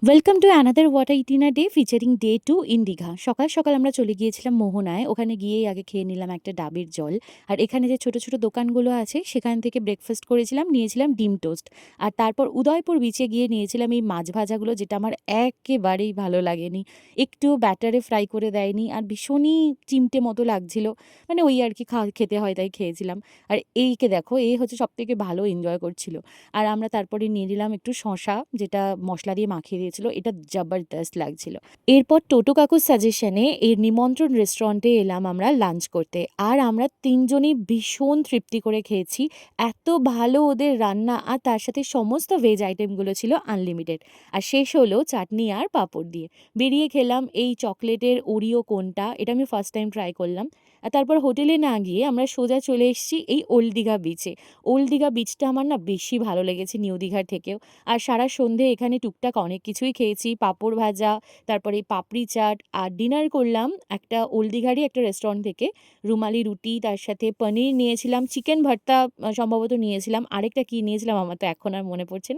Welcome to another water itinerary day featuring day 2 in Digha. সকাল সকাল আমরা চলে গিয়েছিলাম মোহনায়। ওখানে গিয়েই আগে খেয়ে নিলাম একটা ডাবের জল। আর এখানে যে ছোট ছোট দোকানগুলো আছে সেখান থেকে ব্রেকফাস্ট করেছিলাম, নিয়েছিলাম ডিম টোস্ট। আর তারপর উদয়পুর বিচে গিয়ে নিয়েছিলাম এই মাছ ভাজাগুলো, যেটা আমার একেবারেই ভালো লাগেনি। একটু ব্যাটারে ফ্রাই করে দেয়নি, আর ভীষণই চিমটে মতো লাগছিল। মানে ওই আর কি খেতে হয় তাই খেয়েছিলাম। আর এইকে দেখো, এই হচ্ছে সবথেকে ভালো এনজয় করছিল। আর আমরা তারপরে নিয়ে নিলাম একটু শসা, যেটা মশলা দিয়ে মাখিয়ে দিয়েছিল। এটা জবরদস্ত লাগছিল। এরপর টোটো কাকুর সাজেশনে এর নিমন্ত্রণ রেস্টুরেন্টে এলাম আমরা লাঞ্চ করতে। আর আমরা তিনজনই ভীষণ তৃপ্তি করে খেয়েছি। এত ভালো ওদের রান্না, আর তার সাথে সমস্ত ভেজ আইটেমগুলো ছিল আনলিমিটেড। আর শেষ হলো চাটনি আর পাঁপড় দিয়ে। বেরিয়ে খেলাম এই চকলেটের ওরিও কোনটা, এটা আমি ফার্স্ট টাইম ট্রাই করলাম। আর তারপর হোটেলে না গিয়ে আমরা সোজা চলে এসেছি এই ওল্ড দীঘা বিচে। ওল্ড দীঘা বিচটা আমার না বেশি ভালো লেগেছে নিউ দীঘার থেকেও। আর সারা সন্ধে এখানে টুকটাক অনেক কিছুই খেয়েছি, পাঁপড় ভাজা, তারপরে পাপড়ি চাট। আর ডিনার করলাম একটা ওল্ড দীঘারই একটা রেস্টুরেন্ট থেকে রুমালি রুটি, তার সাথে পনির নিয়েছিলাম, চিকেন ভর্তা সম্ভবত নিয়েছিলাম, আরেকটা কি নিয়েছিলাম আমার তো এখন আর মনে পড়ছে না।